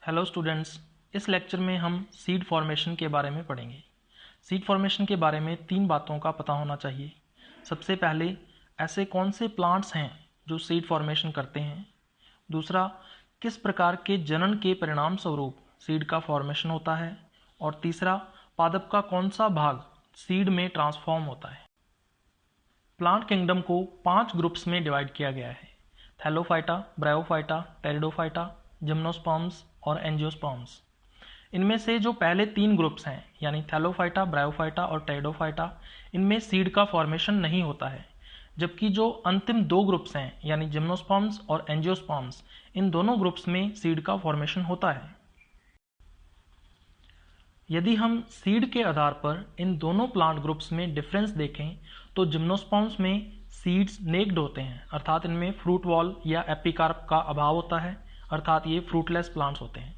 Hello students, इस lecture में हम सीड फॉर्मेशन के बारे में पढ़ेंगे। सीड फॉर्मेशन के बारे में 3 बातों का पता होना चाहिए। सबसे पहले, ऐसे कौन से प्लांट्स हैं जो सीड फॉर्मेशन करते हैं। दूसरा, किस प्रकार के जनन के परिणाम स्वरूप सीड का फॉर्मेशन होता है। और तीसरा, पादप का कौन सा भाग सीड में ट्रांसफॉर्म होता है। प्लांट किंगडम को 5 ग्रुप्स में डिवाइड किया गया है: थैलोफाइटा, ब्रायोफाइटा, टेरिडोफाइटा, जिम्नोस्पर्म्स और एंजियोस्पर्म्स। इनमें से जो पहले 3 ग्रुप्स हैं यानी थैलोफाइटा, ब्रायोफाइटा और टेरिडोफाइटा, इनमें सीड का फॉर्मेशन नहीं होता है, जबकि जो अंतिम 2 ग्रुप्स हैं यानी जिम्नोस्पर्म्स और एंजियोस्पर्म्स, इन दोनों ग्रुप्स में सीड का फॉर्मेशन होता है। यदि हम सीड के आधार पर इन दोनों प्लांट ग्रुप्स में डिफरेंस देखें तो जिम्नोस्पर्म्स में सीड्स नेक्ड होते हैं, अर्थात इनमें फ्रूट वॉल या एपिकार्प का अभाव होता है, अर्थात ये फ्रूटलेस प्लांट्स होते हैं।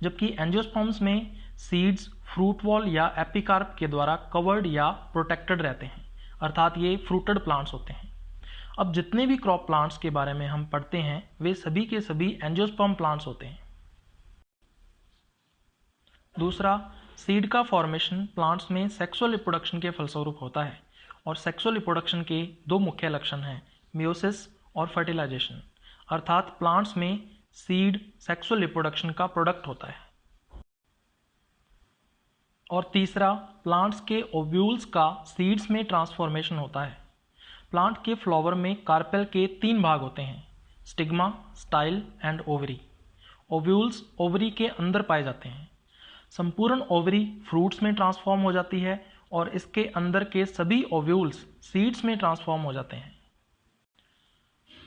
जबकि एंजियोस्पर्म्स में सीड्स फ्रूट वॉल या एपिकार्प के द्वारा कवर्ड या प्रोटेक्टेड रहते हैं, अर्थात ये फ्रूटेड प्लांट्स होते हैं। अब जितने भी क्रॉप प्लांट्स के बारे में हम पढ़ते हैं वे सभी के सभी एंजियोस्पर्म प्लांट्स होते हैं। दूसरा, सीड का फॉर्मेशन प्लांट्स में सेक्सुअल रिप्रोडक्शन के फलस्वरूप होता है, और सेक्सुअल रिप्रोडक्शन के 2 मुख्य लक्षण हैं, मियोसिस और फर्टिलाइजेशन, अर्थात प्लांट्स में सीड सेक्सुअल रिप्रोडक्शन का प्रोडक्ट होता है। और तीसरा, प्लांट्स के ओव्यूल्स का सीड्स में ट्रांसफॉर्मेशन होता है। प्लांट के फ्लावर में कार्पेल के 3 भाग होते हैं: stigma, style and ovary. Ovules ovary के अंदर पाए जाते हैं। संपूर्ण ओवरी फ्रूट्स में ट्रांसफॉर्म हो जाती है और इसके अंदर के सभी ओव्यूल्स सीड्स में ट्रांसफॉर्म हो जाते हैं।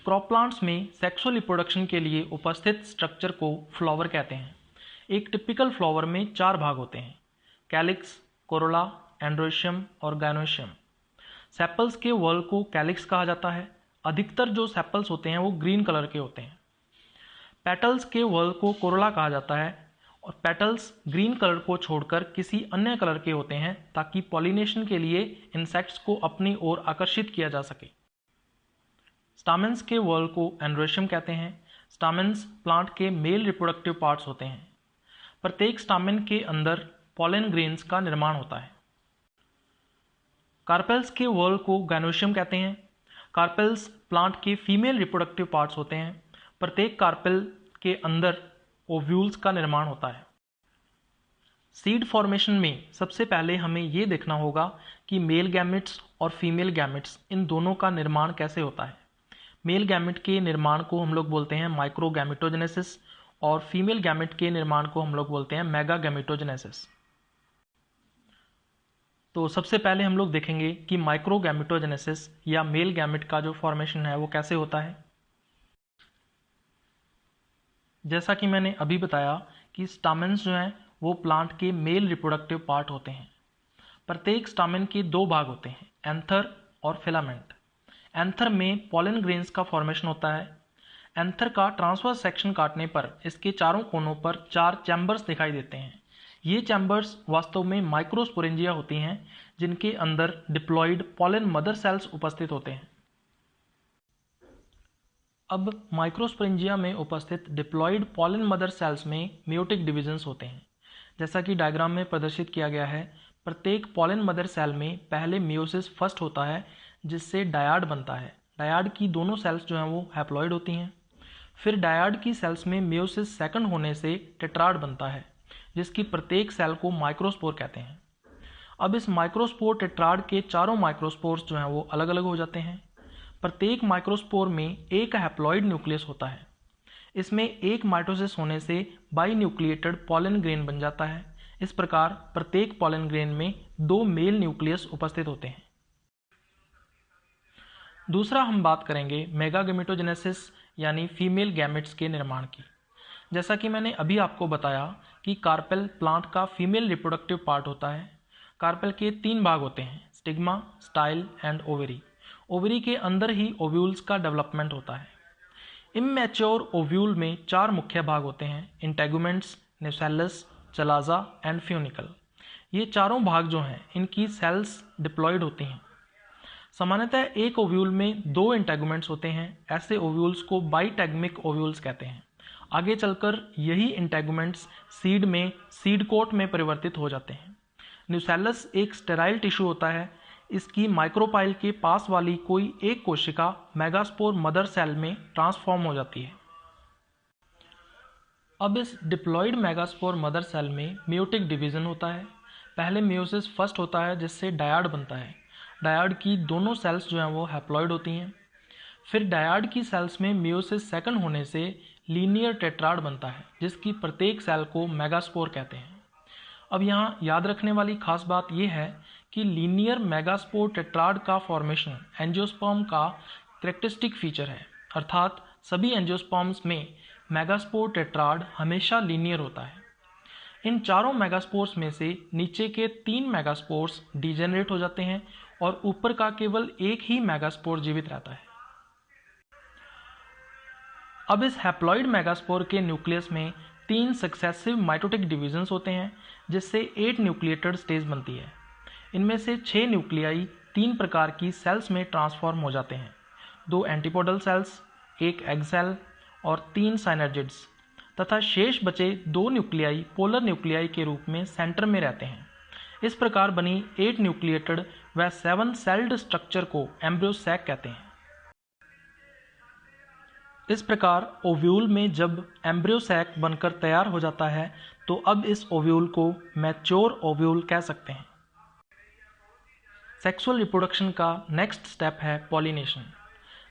क्रॉप प्लांट्स में सेक्सुअल रिप्रोडक्शन के लिए उपस्थित स्ट्रक्चर को फ्लावर कहते हैं। एक टिपिकल फ्लावर में 4 भाग होते हैं: कैलिक्स, कोरोला, एंड्रोशियम और गायनोशियम। सेपल्स के वॉल को कैलिक्स कहा जाता है। अधिकतर जो सेपल्स होते हैं वो ग्रीन कलर के होते हैं। पेटल्स के वॉल को कोरोला कहा जाता है और पेटल्स ग्रीन कलर को छोड़कर किसी अन्य कलर के होते हैं ताकि पॉलिनेशन के लिए इंसेक्ट्स को अपनी ओर आकर्षित किया जा सके। स्टामेन्स के वॉल को एंड्रोशियम कहते हैं। स्टामेन्स प्लांट के मेल रिप्रोडक्टिव पार्ट्स होते हैं। प्रत्येक स्टामेन के अंदर पॉलन ग्रेन्स का निर्माण होता है। कार्पेल्स के वॉल को गायनोशियम कहते हैं। कार्पेल्स प्लांट के फीमेल रिप्रोडक्टिव पार्ट्स होते हैं। प्रत्येक कार्पेल के अंदर ओव्यूल्स का निर्माण होता है। सीड फॉर्मेशन में सबसे पहले हमें ये देखना होगा कि मेल गैमेट्स और फीमेल गैमेट्स इन दोनों का निर्माण कैसे होता है। मेल गैमेट के निर्माण को हम लोग बोलते हैं माइक्रोगैमेटोजेनेसिस और फीमेल गैमेट के निर्माण को हम लोग बोलते हैं मेगागैमेटोजेनेसिस। तो सबसे पहले हम लोग देखेंगे कि माइक्रोगैमेटोजेनेसिस या मेल गैमेट का जो फॉर्मेशन है वो कैसे होता है। जैसा कि मैंने अभी बताया कि स्टामेन्स जो हैं वो प्लांट के मेल रिप्रोडक्टिव पार्ट होते हैं। प्रत्येक स्टामेन के 2 भाग होते हैं, एंथर और फिलामेंट। एंथर में पॉलन ग्रेन्स का फॉर्मेशन होता है। एंथर का ट्रांसवर्स सेक्शन काटने पर इसके चारों कोनों पर 4 चैम्बर्स दिखाई देते हैं। ये चैम्बर्स वास्तव में माइक्रोस्पोरेंजिया होती हैं जिनके अंदर डिप्लॉइड पॉलन मदर सेल्स उपस्थित होते हैं। अब माइक्रोस्पोरेंजिया में उपस्थित डिप्लॉइड पॉलन मदर सेल्स में मेयोटिक डिविजन्स होते हैं। जैसा कि डायग्राम में प्रदर्शित किया गया है, प्रत्येक पॉलन मदर सेल में पहले मियोसिस फर्स्ट होता है जिससे डायाड बनता है। डायाड की दोनों सेल्स जो हैं वो हैप्लॉइड होती हैं। फिर डायाड की सेल्स में मियोसिस सेकंड होने से टेट्राड बनता है जिसकी प्रत्येक सेल को माइक्रोस्पोर कहते हैं। अब इस माइक्रोस्पोर टेट्राड के चारों माइक्रोस्पोर्स जो हैं वो अलग अलग हो जाते हैं। प्रत्येक माइक्रोस्पोर में एक हैप्लॉइड न्यूक्लियस होता है। इसमें एक माइटोसिस होने से बाइन्यूक्लिएटेड पॉलन ग्रेन बन जाता है। इस प्रकार प्रत्येक पॉलन ग्रेन में 2 मेल न्यूक्लियस उपस्थित होते हैं। दूसरा हम बात करेंगे मेगागैमेटोजेनेसिस यानी फीमेल गैमेट्स के निर्माण की। जैसा कि मैंने अभी आपको बताया कि कार्पेल प्लांट का फीमेल रिप्रोडक्टिव पार्ट होता है। कार्पेल के 3 भाग होते हैं, stigma, style and ovary. Ovary के अंदर ही ओव्यूल्स का डेवलपमेंट होता है। इमैच्योर ओव्यूल में 4 मुख्य भाग होते हैं: integuments, nucellus, chalaza and funicle. ये चारों भाग जो हैं इनकी सेल्स डिप्लॉइड होती हैं। सामान्यतः एक ओव्यूल में 2 इंटेगुमेंट्स होते हैं। ऐसे ओव्यूल्स को बाइटैगमिक ओव्यूल्स कहते हैं, आगे चलकर यही इंटेगुमेंट्स सीड में सीड कोट में परिवर्तित हो जाते हैं। न्यूसेलस एक स्टेराइल टिश्यू होता है। इसकी माइक्रोपाइल के पास वाली कोई एक कोशिका मेगास्पोर मदर सेल में ट्रांसफॉर्म हो जाती है। अब इस डिप्लॉयड मेगास्पोर मदर सेल में मियोटिक डिवीजन होता है। पहले मियोसिस फर्स्ट होता है जिससे डायाड बनता है। डायाड की दोनों सेल्स जो हैं वो हैप्लॉइड होती हैं। फिर डायाड की सेल्स में मियोसिस सेकंड होने से लीनियर टेट्राड बनता है जिसकी प्रत्येक सेल को मेगास्पोर कहते हैं। अब यहाँ याद रखने वाली खास बात यह है कि लीनियर मेगास्पोर टेट्राड का फॉर्मेशन एंजियोस्पर्म का कैरेक्टरिस्टिक फीचर है, अर्थात सभी एंजियोस्पर्म्स में मेगास्पोर टेट्राड हमेशा लीनियर होता है। इन चारों मेगास्पोर्स में से नीचे के 3 मेगास्पोर्स डिजेनरेट हो जाते हैं और ऊपर का केवल एक ही मेगास्पोर जीवित रहता है। अब इस हैप्लॉइड मेगास्पोर के न्यूक्लियस में 3 सक्सेसिव माइटोटिक डिवीजन्स होते हैं जिससे 8 न्यूक्लिएटेड स्टेज बनती है। इनमें से 6 न्यूक्लियाई 3 प्रकार की सेल्स में ट्रांसफॉर्म हो जाते हैं, 2 एंटीपोडल सेल्स, 1 एग सेल और 3 साइनर्जिड्स, तथा शेष बचे 2 न्यूक्लियाई पोलर न्यूक्लियाई के रूप में सेंटर में रहते हैं। इस प्रकार बनी 8 न्यूक्लिएटेड व 7 सेल्ड स्ट्रक्चर को एम्ब्रियो सैक कहते हैं। इस प्रकार ओव्यूल में जब एम्ब्रियो सैक बनकर तैयार हो जाता है तो अब इस ओव्यूल को मैच्योर ओव्यूल कह सकते हैं। सेक्सुअल रिप्रोडक्शन का नेक्स्ट स्टेप है पॉलिनेशन।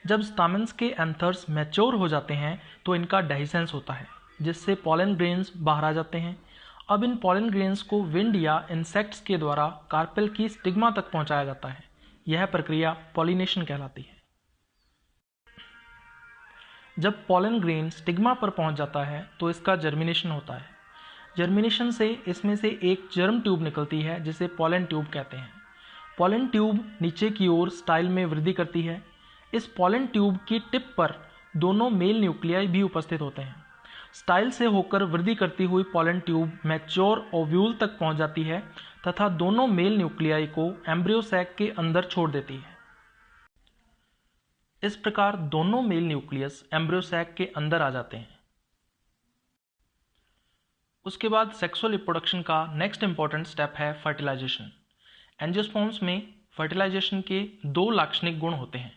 जब स्टामेन्स के एंथर्स मैच्योर हो जाते हैं तो इनका डेहिसेंस होता है जिससे पॉलन ग्रेन्स बाहर आ जाते हैं। अब इन पॉलन ग्रेन्स को विंड या इंसेक्ट्स के द्वारा कार्पेल की स्टिग्मा तक पहुंचाया जाता है। यह प्रक्रिया पॉलिनेशन कहलाती है। जब पॉलन ग्रेन स्टिग्मा पर पहुंच जाता है तो इसका जर्मिनेशन होता है। जर्मिनेशन से इसमें से एक जर्म ट्यूब निकलती है जिसे पॉलन ट्यूब कहते हैं। पॉलन ट्यूब नीचे की ओर स्टाइल में वृद्धि करती है। इस पॉलन ट्यूब की टिप पर दोनों मेल न्यूक्लियाई भी उपस्थित होते हैं। स्टाइल से होकर वृद्धि करती हुई पॉलन ट्यूब मैच्योर ओव्यूल तक पहुंच जाती है तथा दोनों मेल न्यूक्लियाई को एम्ब्रियो सैक के अंदर छोड़ देती है। इस प्रकार दोनों मेल न्यूक्लियस एम्ब्रियो सैक के अंदर आ जाते हैं। उसके बाद सेक्सुअल रिप्रोडक्शन का नेक्स्ट इंपॉर्टेंट स्टेप है फर्टिलाइजेशन। एंजियोस्पर्म्स में फर्टिलाइजेशन के 2 लाक्षणिक गुण होते हैं,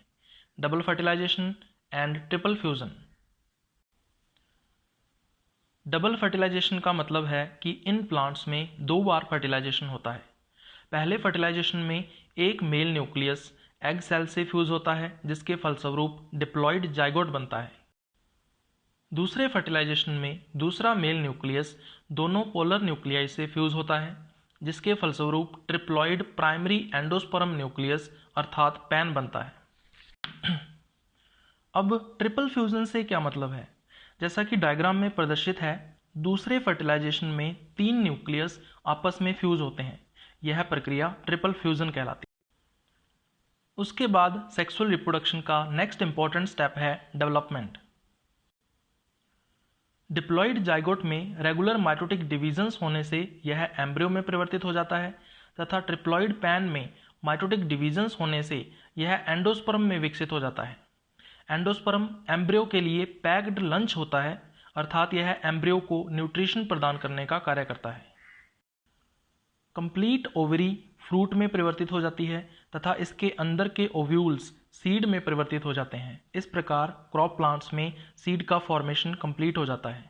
double fertilisation and triple fusion. Double fertilisation का मतलब है कि इन प्लांट्स में 2 बार फर्टिलाइजेशन होता है। पहले फर्टिलाइजेशन में एक मेल न्यूक्लियस एग सेल से फ्यूज होता है जिसके फलस्वरूप डिप्लॉयड जाइगोट बनता है। दूसरे फर्टिलाइजेशन में दूसरा मेल न्यूक्लियस दोनों पोलर न्यूक्लियाई से फ्यूज होता है जिसके फलस्वरूप ट्रिप्लॉयड प्राइमरी एंडोस्पर्म न्यूक्लियस अर्थात पैन बनता है। अब ट्रिपल फ्यूजन से क्या मतलब है? जैसा कि डायग्राम में प्रदर्शित है, दूसरे फर्टिलाइजेशन में 3 न्यूक्लियस आपस में फ्यूज होते हैं। यह प्रक्रिया ट्रिपल फ्यूजन कहलाती है। उसके बाद सेक्सुअल रिप्रोडक्शन का नेक्स्ट इंपॉर्टेंट स्टेप है डेवलपमेंट। डिप्लॉयड जाइगोट में रेगुलर माइटोटिक डिवीजन्स होने से यह एम्ब्रियो में परिवर्तित हो जाता है तथा ट्रिप्लॉयड पैन में माइटोटिक डिवीजन्स होने से यह एंडोस्पर्म में विकसित हो जाता है। एंडोस्पर्म एम्ब्रियो के लिए पैक्ड लंच होता है, अर्थात यह एम्ब्रियो को न्यूट्रिशन प्रदान करने का कार्य करता है। कंप्लीट ओवरी फ्रूट में परिवर्तित हो जाती है तथा इसके अंदर के ओव्यूल्स सीड में परिवर्तित हो जाते हैं। इस प्रकार क्रॉप प्लांट्स में सीड का फॉर्मेशन कंप्लीट हो जाता है।